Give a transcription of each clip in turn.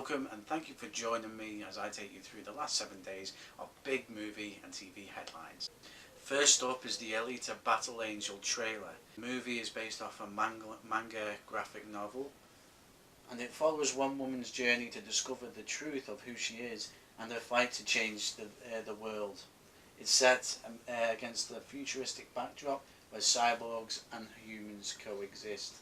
Welcome and thank you for joining me as I take you through the last 7 days of big movie and TV headlines. First up is the Alita Battle Angel trailer. The movie is based off a manga graphic novel, and it follows one woman's journey to discover the truth of who she is and her fight to change the world. It's set against the futuristic backdrop where cyborgs and humans coexist.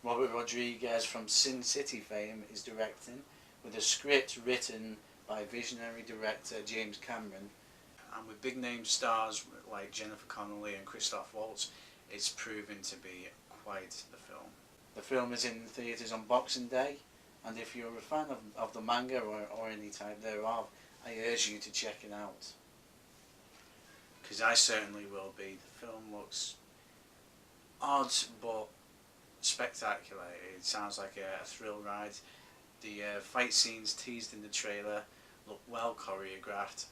Robert Rodriguez from Sin City fame is directing, with a script written by visionary director James Cameron, and with big name stars like Jennifer Connelly and Christoph Waltz, it's proven to be quite the film. The film is in theatres on Boxing Day, and if you're a fan of the manga or any type thereof, I urge you to check it out. Because I certainly will be. The film looks odd but spectacular. It sounds like a thrill ride. The fight scenes teased in the trailer look well choreographed,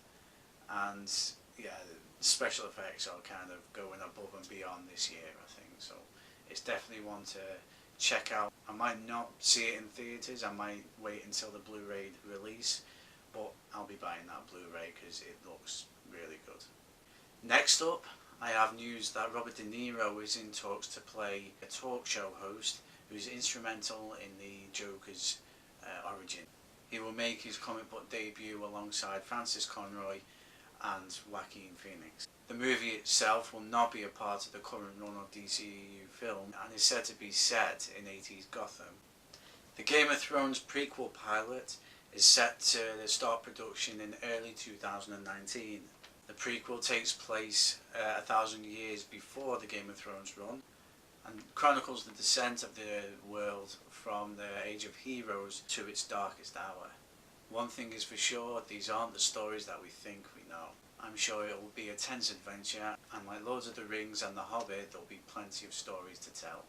and yeah, the special effects are kind of going above and beyond this year, I think. So it's definitely one to check out. I might not see it in theatres, I might wait until the Blu-ray release, but I'll be buying that Blu-ray because it looks really good. Next up, I have news that Robert De Niro is in talks to play a talk show host who's instrumental in the Joker's origin. He will make his comic book debut alongside Francis Conroy and Joaquin Phoenix. The movie itself will not be a part of the current run of DCEU film and is said to be set in 80s Gotham. The Game of Thrones prequel pilot is set to start production in early 2019. The prequel takes place 1,000 years before the Game of Thrones run and chronicles the descent of the world from the Age of Heroes to its darkest hour. One thing is for sure, these aren't the stories that we think we know. I'm sure it will be a tense adventure, and like Lord of the Rings and The Hobbit, there will be plenty of stories to tell.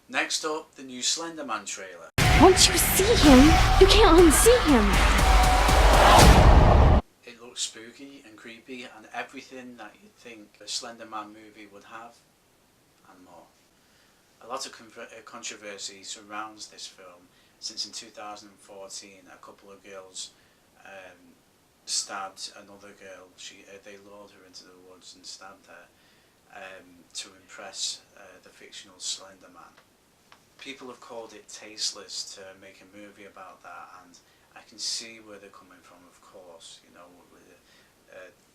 Next up, the new Slender Man trailer. Once you see him, you can't unsee him. It looks spooky and creepy and everything that you'd think a Slender Man movie would have, and more. A lot of controversy surrounds this film, since in 2014 a couple of girls stabbed another girl. They lured her into the woods and stabbed her to impress the fictional Slender Man. People have called it tasteless to make a movie about that, and I can see where they're coming from, of course. You know,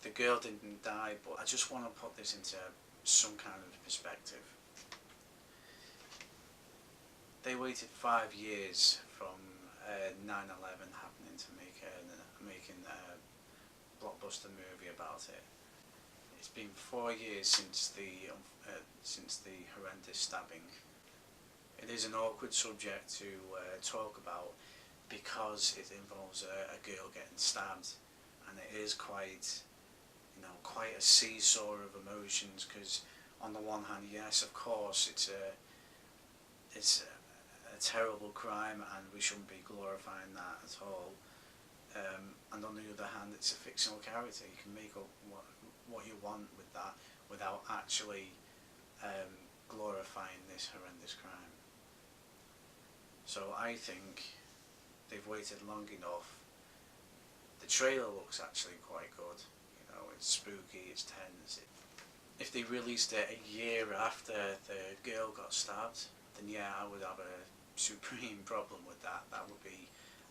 the girl didn't die, but I just want to put this into some kind of perspective. They waited 5 years from 9/11 happening to making a blockbuster movie about it. It's been 4 years since the horrendous stabbing. It is an awkward subject to talk about because it involves a girl getting stabbed, and it is quite a seesaw of emotions. Because on the one hand, yes, of course, it's a terrible crime and we shouldn't be glorifying that at all, and on the other hand, it's a fictional character. You can make up what you want with that without actually glorifying this horrendous crime. So I think they've waited long enough. The trailer looks actually quite good. You know, it's spooky, it's tense. If they released it a year after the girl got stabbed, then yeah, I would have a supreme problem with that. That would be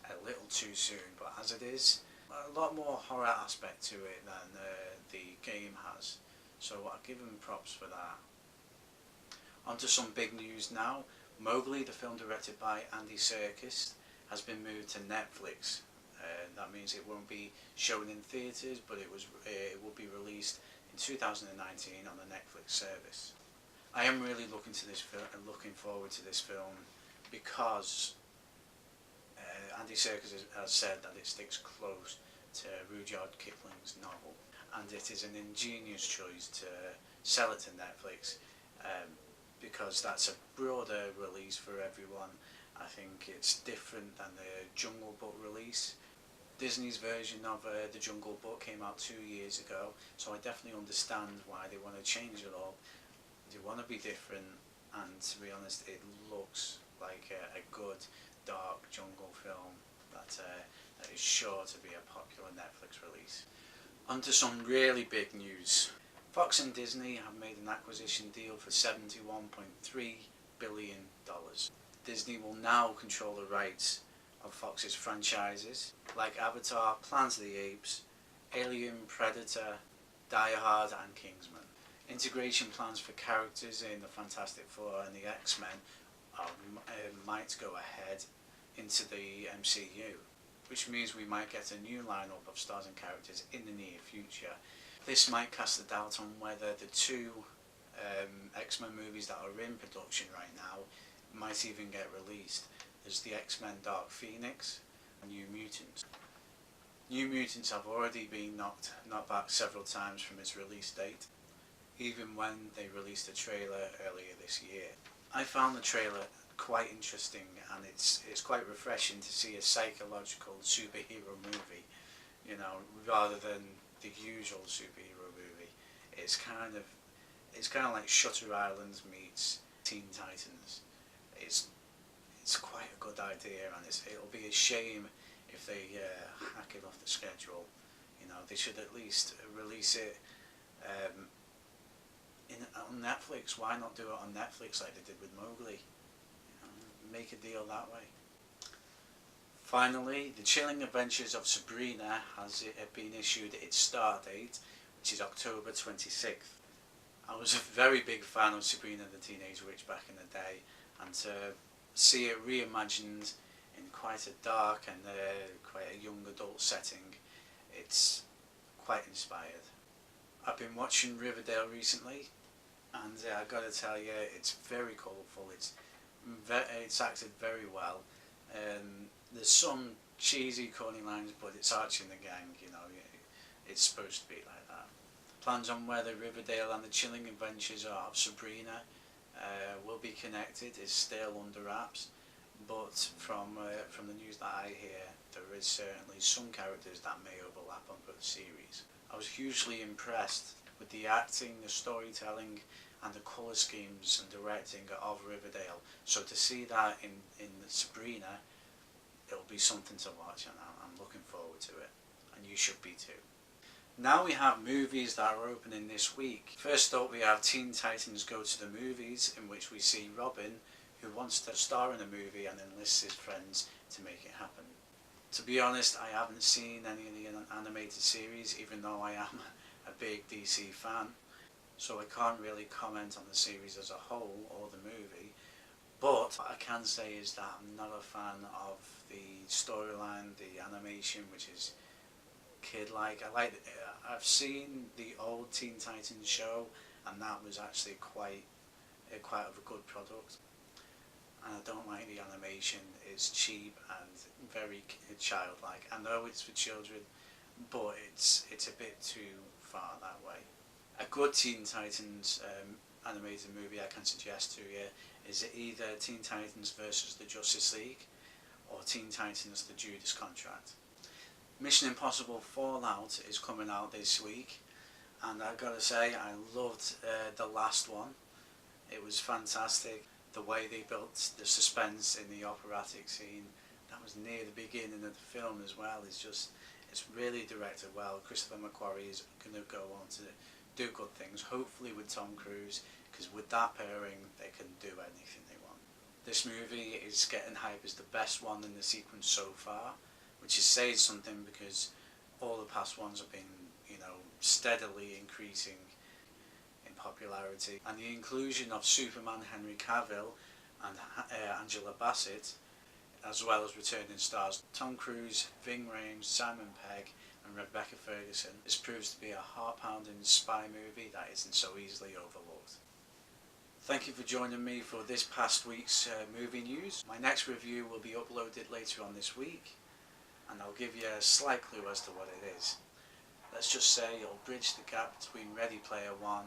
a little too soon, but as it is, a lot more horror aspect to it than the game has, so I'll give them props for that. On to some big news now. Mowgli, the film directed by Andy Serkis, has been moved to Netflix. That means it won't be shown in theatres, but it will be released in 2019 on the Netflix service. I am really looking forward to this film because Andy Serkis has said that it sticks close to Rudyard Kipling's novel, and it is an ingenious choice to sell it to Netflix because that's a broader release for everyone. I think it's different than the Jungle Book release. Disney's version of The Jungle Book came out 2 years ago, so I definitely understand why they want to change it all. They want to be different, and to be honest, it looks like a good dark jungle film that that is sure to be a popular Netflix release. On to some really big news. Fox and Disney have made an acquisition deal for $71.3 billion. Disney will now control the rights of Fox's franchises like Avatar, Planet of the Apes, Alien, Predator, Die Hard and Kingsman. Integration plans for characters in the Fantastic Four and the X-Men might go ahead into the MCU, which means we might get a new lineup of stars and characters in the near future. This might cast a doubt on whether the two X-Men movies that are in production right now might even get released. There's the X-Men Dark Phoenix and New Mutants. New Mutants have already been knocked back several times from its release date, even when they released a trailer earlier this year. I found the trailer quite interesting, and it's quite refreshing to see a psychological superhero movie, you know, rather than the usual superhero movie. It's kind of like Shutter Island meets Teen Titans. It's quite a good idea, and it'll be a shame if they hack it off the schedule. You know, they should at least release it on Netflix. Why not do it on Netflix like they did with Mowgli? You know, make a deal that way. Finally, The Chilling Adventures of Sabrina has been issued its start date, which is October 26th. I was a very big fan of Sabrina the Teenage Witch back in the day, and to see it reimagined in quite a dark and quite a young adult setting, it's quite inspired. I've been watching Riverdale recently, and I've got to tell you, it's very colourful. It's acted very well. There's some cheesy, corny lines, but it's Archie and the gang. You know, it's supposed to be like that. Plans on whether Riverdale and the Chilling Adventures of Sabrina will be connected is still under wraps, but from the news that I hear, there is certainly some characters that may overlap on both series. I was hugely impressed with the acting, the storytelling and the colour schemes and directing of Riverdale, so to see that in Sabrina, it'll be something to watch, and I'm looking forward to it, and you should be too. Now we have movies that are opening this week. First up, we have Teen Titans Go to the Movies, in which we see Robin, who wants to star in a movie and enlists his friends to make it happen. To be honest, I haven't seen any of the animated series, even though I am a big DC fan, so I can't really comment on the series as a whole or the movie. But what I can say is that I'm not a fan of the storyline, the animation, which is kid-like. I've seen the old Teen Titans show, and that was actually quite of a good product. And I don't like the animation. It's cheap and very childlike. I know it's for children, but it's a bit too far that way. A good Teen Titans animated movie I can suggest to you is either Teen Titans versus the Justice League or Teen Titans The Judas Contract. Mission Impossible Fallout is coming out this week, and I've got to say I loved the last one. It was fantastic. The way they built the suspense in the operatic scene that was near the beginning of the film as well it's really directed well. Christopher McQuarrie is going to go on to do good things, hopefully with Tom Cruise, because with that pairing they can do anything they want. This movie is getting hype as the best one in the sequence so far, which is saying something because all the past ones have been, you know, steadily increasing in popularity, and the inclusion of Superman Henry Cavill and Angela Bassett, as well as returning stars Tom Cruise, Ving Rhames, Simon Pegg and Rebecca Ferguson, this proves to be a heart-pounding spy movie that isn't so easily overlooked. Thank you for joining me for this past week's movie news. My next review will be uploaded later on this week, and I'll give you a slight clue as to what it is. Let's just say it'll bridge the gap between Ready Player One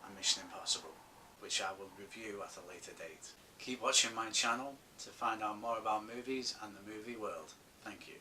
and Mission Impossible, which I will review at a later date. Keep watching my channel to find out more about movies and the movie world. Thank you.